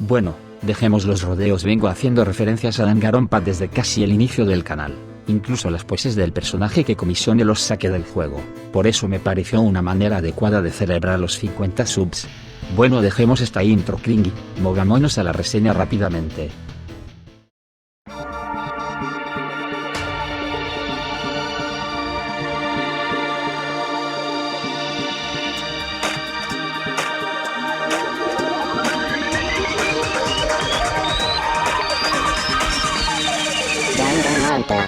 Bueno, dejemos los rodeos, vengo haciendo referencias a Danganronpa desde casi el inicio del canal. Incluso las poses del personaje que comisione los saqué del juego. Por eso me pareció una manera adecuada de celebrar los 50 subs. Bueno, dejemos esta intro cringy, movámonos a la reseña rápidamente.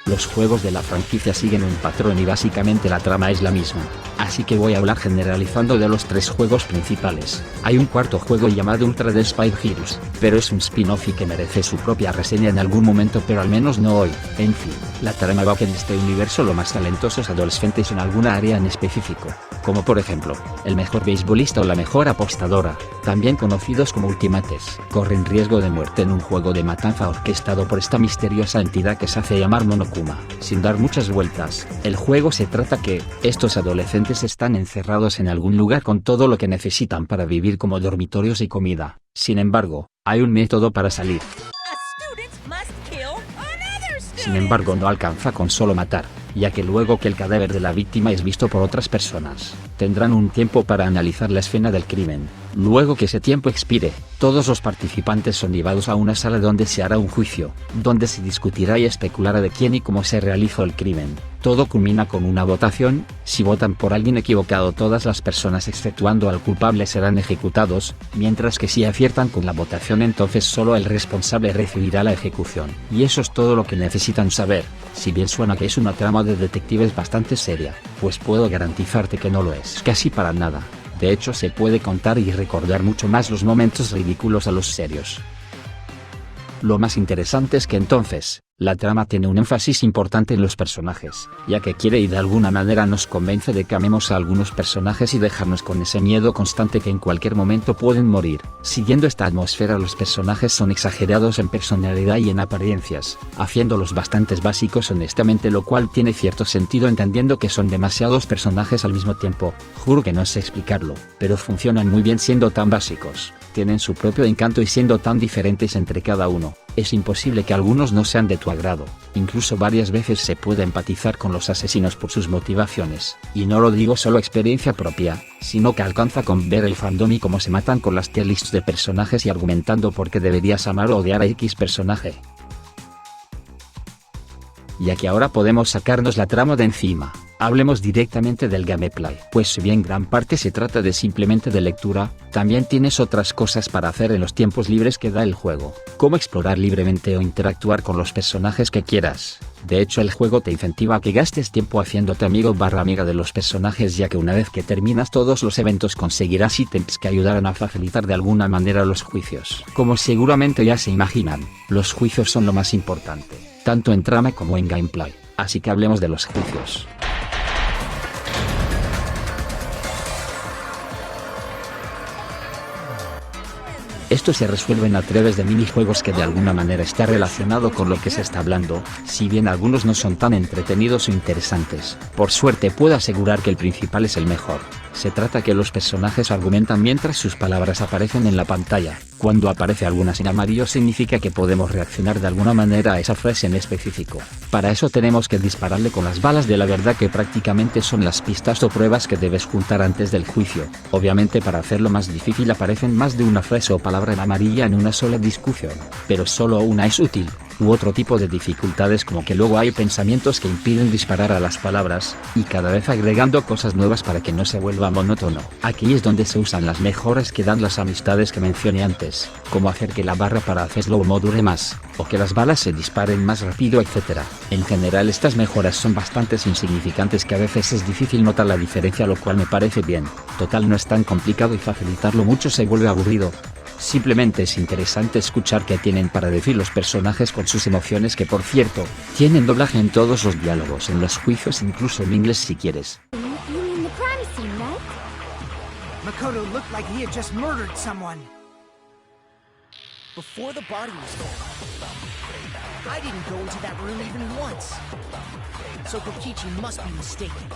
Los juegos de la franquicia siguen un patrón y básicamente la trama es la misma, así que voy a hablar generalizando de los tres juegos principales. Hay un cuarto juego llamado Ultra The Spy Heroes, pero es un spin-off y que merece su propia reseña en algún momento, pero al menos no hoy. En fin, la trama va que en este universo lo más talentosos adolescentes en alguna área en específico, como por ejemplo, el mejor beisbolista o la mejor apostadora, también conocidos como ultimates, corren riesgo de muerte en un juego de matanza orquestado por esta misteriosa entidad que se hace llamar Monokuma. Sin dar muchas vueltas, el juego se trata que, estos adolescentes están encerrados en algún lugar con todo lo que necesitan para vivir, como dormitorios y comida. Sin embargo, hay un método para salir. Sin embargo, no alcanza con solo matar, ya que luego que el cadáver de la víctima es visto por otras personas, tendrán un tiempo para analizar la escena del crimen. Luego que ese tiempo expire, todos los participantes son llevados a una sala donde se hará un juicio, donde se discutirá y especulará de quién y cómo se realizó el crimen. Todo culmina con una votación. Si votan por alguien equivocado, todas las personas exceptuando al culpable serán ejecutados, mientras que si aciertan con la votación, entonces solo el responsable recibirá la ejecución. Y eso es todo lo que necesitan saber. Si bien suena que es una trama de detectives bastante seria, pues puedo garantizarte que no lo es casi para nada. De hecho, se puede contar y recordar mucho más los momentos ridículos a los serios. Lo más interesante es que entonces, la trama tiene un énfasis importante en los personajes, ya que quiere y de alguna manera nos convence de que amemos a algunos personajes y dejarnos con ese miedo constante que en cualquier momento pueden morir. Siguiendo esta atmósfera, los personajes son exagerados en personalidad y en apariencias, haciéndolos bastante básicos honestamente, lo cual tiene cierto sentido entendiendo que son demasiados personajes al mismo tiempo. Juro que no sé explicarlo, pero funcionan muy bien siendo tan básicos. Tienen su propio encanto y siendo tan diferentes entre cada uno, es imposible que algunos no sean de tu agrado. Incluso varias veces se puede empatizar con los asesinos por sus motivaciones, y no lo digo solo experiencia propia, sino que alcanza con ver el fandom y cómo se matan con las tier lists de personajes y argumentando por qué deberías amar o odiar a X personaje. Ya que ahora podemos sacarnos la trama de encima, hablemos directamente del gameplay. Pues si bien gran parte se trata de simplemente de lectura, también tienes otras cosas para hacer en los tiempos libres que da el juego, como explorar libremente o interactuar con los personajes que quieras. De hecho, el juego te incentiva a que gastes tiempo haciéndote amiga de los personajes, ya que una vez que terminas todos los eventos conseguirás ítems que ayudarán a facilitar de alguna manera los juicios. Como seguramente ya se imaginan, los juicios son lo más importante, tanto en trama como en gameplay, así que hablemos de los juicios. Estos se resuelven a través de minijuegos que de alguna manera está relacionado con lo que se está hablando, si bien algunos no son tan entretenidos o interesantes. Por suerte puedo asegurar que el principal es el mejor. Se trata que los personajes argumentan mientras sus palabras aparecen en la pantalla. Cuando aparece alguna en amarillo significa que podemos reaccionar de alguna manera a esa frase en específico. Para eso tenemos que dispararle con las balas de la verdad, que prácticamente son las pistas o pruebas que debes juntar antes del juicio. Obviamente, para hacerlo más difícil aparecen más de una frase o palabra en amarilla en una sola discusión, pero solo una es útil. U otro tipo de dificultades, como que luego hay pensamientos que impiden disparar a las palabras, y cada vez agregando cosas nuevas para que no se vuelva monótono. Aquí es donde se usan las mejoras que dan las amistades que mencioné antes, como hacer que la barra para hacer slow mo dure más, o que las balas se disparen más rápido, etc. En general, estas mejoras son bastante insignificantes que a veces es difícil notar la diferencia, lo cual me parece bien. Total, no es tan complicado y facilitarlo mucho se vuelve aburrido. Simplemente es interesante escuchar qué tienen para decir los personajes con sus emociones, que por cierto, tienen doblaje en todos los diálogos en los juicios, incluso en inglés si quieres. Makoto looked like he had just murdered someone. Before the body was gone. I didn't go into that room even once. So Kokichi must be mistaken.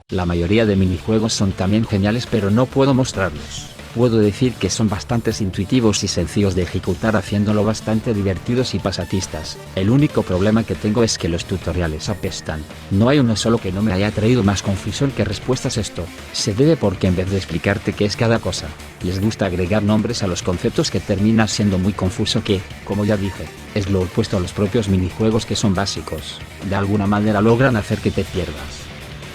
La mayoría de minijuegos son también geniales, pero no puedo mostrarlos, puedo decir que son bastante intuitivos y sencillos de ejecutar, haciéndolo bastante divertidos y pasatistas. El único problema que tengo es que los tutoriales apestan. No hay uno solo que no me haya traído más confusión que respuestas. Esto se debe porque en vez de explicarte qué es cada cosa, les gusta agregar nombres a los conceptos que termina siendo muy confuso, que, como ya dije, es lo opuesto a los propios minijuegos, que son básicos. De alguna manera logran hacer que te pierdas.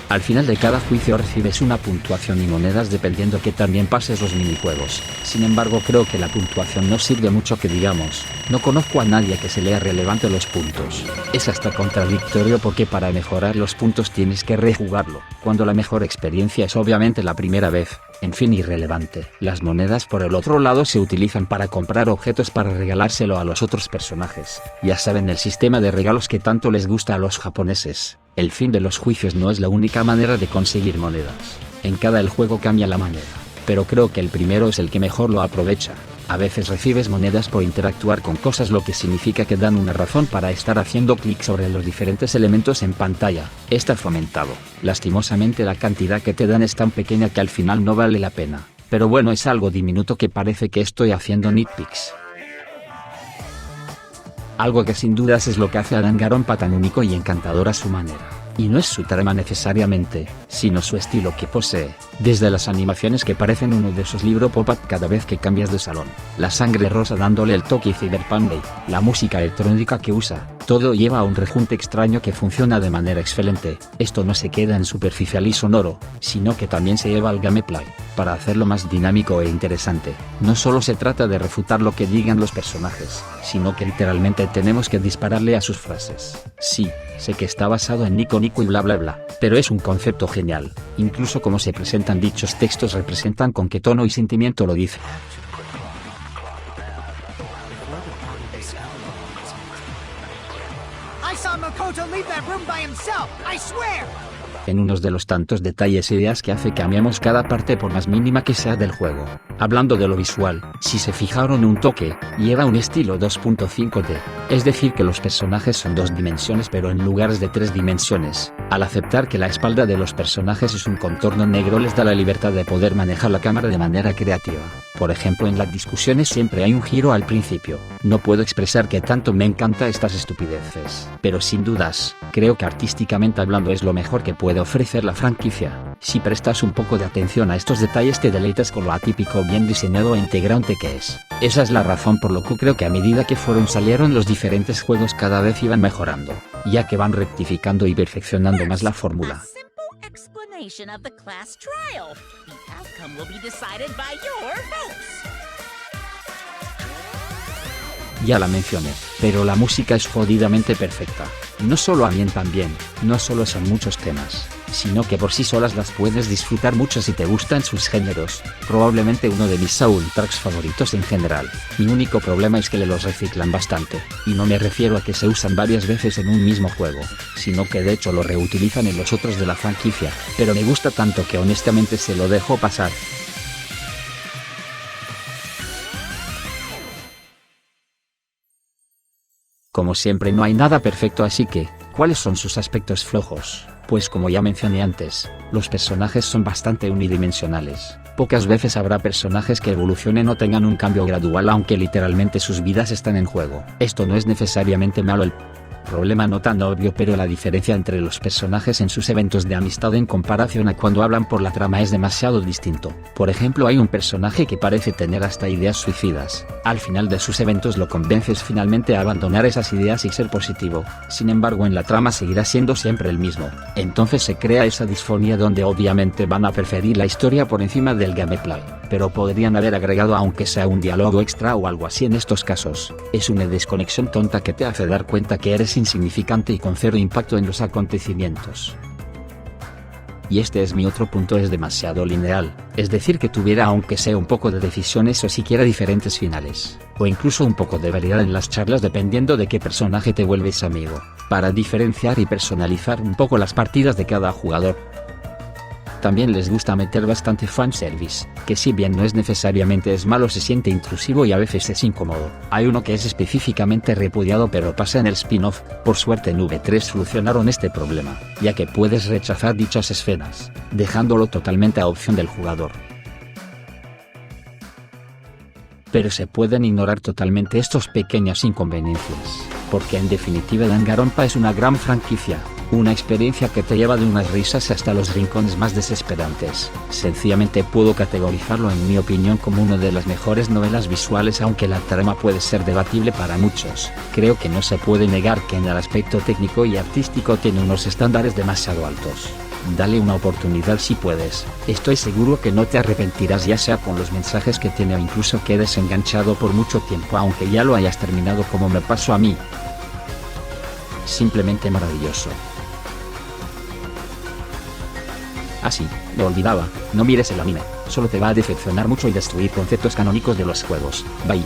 Al final de cada juicio recibes una puntuación y monedas dependiendo que también pases los minijuegos. Sin embargo, creo que la puntuación no sirve mucho que digamos. No conozco a nadie que se lea relevante los puntos. Es hasta contradictorio porque para mejorar los puntos tienes que rejugarlo, cuando la mejor experiencia es obviamente la primera vez. En fin, irrelevante. Las monedas por el otro lado se utilizan para comprar objetos para regalárselo a los otros personajes. Ya saben, el sistema de regalos que tanto les gusta a los japoneses. El fin de los juicios no es la única manera de conseguir monedas. En cada el juego cambia la manera, pero creo que el primero es el que mejor lo aprovecha. A veces recibes monedas por interactuar con cosas, lo que significa que dan una razón para estar haciendo clic sobre los diferentes elementos en pantalla. Está fomentado. Lastimosamente la cantidad que te dan es tan pequeña que al final no vale la pena. Pero bueno, es algo diminuto que parece que estoy haciendo nitpicks. Algo que sin dudas es lo que hace a Danganronpa tan único y encantador a su manera. Y no es su trama necesariamente, sino su estilo que posee, desde las animaciones que parecen uno de esos libros pop-up cada vez que cambias de salón, la sangre rosa dándole el toque cyberpunk, la música electrónica que usa, todo lleva a un rejunte extraño que funciona de manera excelente. Esto no se queda en superficial y sonoro, sino que también se lleva al gameplay, para hacerlo más dinámico e interesante. No solo se trata de refutar lo que digan los personajes, sino que literalmente tenemos que dispararle a sus frases. Sí, sé que está basado en Nico Nico y bla bla bla, pero es un concepto genial. Incluso como se presentan dichos textos representan con qué tono y sentimiento lo dice. I saw Makoto leave that room by himself, I swear! En unos de los tantos detalles e ideas que hace que amemos cada parte por más mínima que sea del juego. Hablando de lo visual, si se fijaron un toque, lleva un estilo 2.5D, es decir que los personajes son 2 dimensiones pero en lugares de 3 dimensiones. Al aceptar que la espalda de los personajes es un contorno negro, les da la libertad de poder manejar la cámara de manera creativa. Por ejemplo, en las discusiones siempre hay un giro al principio. No puedo expresar que tanto me encanta estas estupideces, pero sin dudas, creo que artísticamente hablando es lo mejor que puede ofrecer la franquicia. Si prestas un poco de atención a estos detalles te deleitas con lo atípico, bien diseñado e integrante que es. Esa es la razón por lo que creo que a medida que salieron los diferentes juegos cada vez iban mejorando, ya que van rectificando y perfeccionando más la fórmula. Ya la mencioné, pero la música es jodidamente perfecta. No solo ambientan bien, no solo son muchos temas, sino que por sí solas las puedes disfrutar mucho si te gustan sus géneros. Probablemente uno de mis soundtracks favoritos en general. Mi único problema es que le los reciclan bastante, y no me refiero a que se usan varias veces en un mismo juego, sino que de hecho lo reutilizan en los otros de la franquicia, pero me gusta tanto que honestamente se lo dejo pasar. Como siempre no hay nada perfecto, así que, ¿cuáles son sus aspectos flojos? Pues como ya mencioné antes, los personajes son bastante unidimensionales. Pocas veces habrá personajes que evolucionen o tengan un cambio gradual aunque literalmente sus vidas están en juego. Esto no es necesariamente malo. El problema no tan obvio, pero la diferencia entre los personajes en sus eventos de amistad en comparación a cuando hablan por la trama es demasiado distinto. Por ejemplo, hay un personaje que parece tener hasta ideas suicidas. Al final de sus eventos lo convences finalmente a abandonar esas ideas y ser positivo. Sin embargo, en la trama seguirá siendo siempre el mismo. Entonces se crea esa disfonía donde obviamente van a preferir la historia por encima del gameplay, pero podrían haber agregado aunque sea un diálogo extra o algo así en estos casos. Es una desconexión tonta que te hace dar cuenta que eres insignificante y con cero impacto en los acontecimientos. Y este es mi otro punto, es demasiado lineal, es decir que tuviera aunque sea un poco de decisiones o siquiera diferentes finales, o incluso un poco de variedad en las charlas dependiendo de qué personaje te vuelves amigo, para diferenciar y personalizar un poco las partidas de cada jugador. También les gusta meter bastante fanservice, que si bien no es necesariamente es malo, se siente intrusivo y a veces es incómodo. Hay uno que es específicamente repudiado pero pasa en el spin-off. Por suerte en V3 solucionaron este problema, ya que puedes rechazar dichas escenas, dejándolo totalmente a opción del jugador. pero se pueden ignorar totalmente estos pequeños inconveniencias, porque en definitiva Danganronpa es una gran franquicia, una experiencia que te lleva de unas risas hasta los rincones más desesperantes. Sencillamente puedo categorizarlo en mi opinión como una de las mejores novelas visuales, aunque la trama puede ser debatible para muchos. Creo que no se puede negar que en el aspecto técnico y artístico tiene unos estándares demasiado altos. Dale una oportunidad si puedes, estoy seguro que no te arrepentirás, ya sea con los mensajes que tiene o incluso quedes enganchado por mucho tiempo aunque ya lo hayas terminado como me pasó a mí. Simplemente maravilloso. Así, lo olvidaba, no mires el anime, solo te va a decepcionar mucho y destruir conceptos canónicos de los juegos. Bye.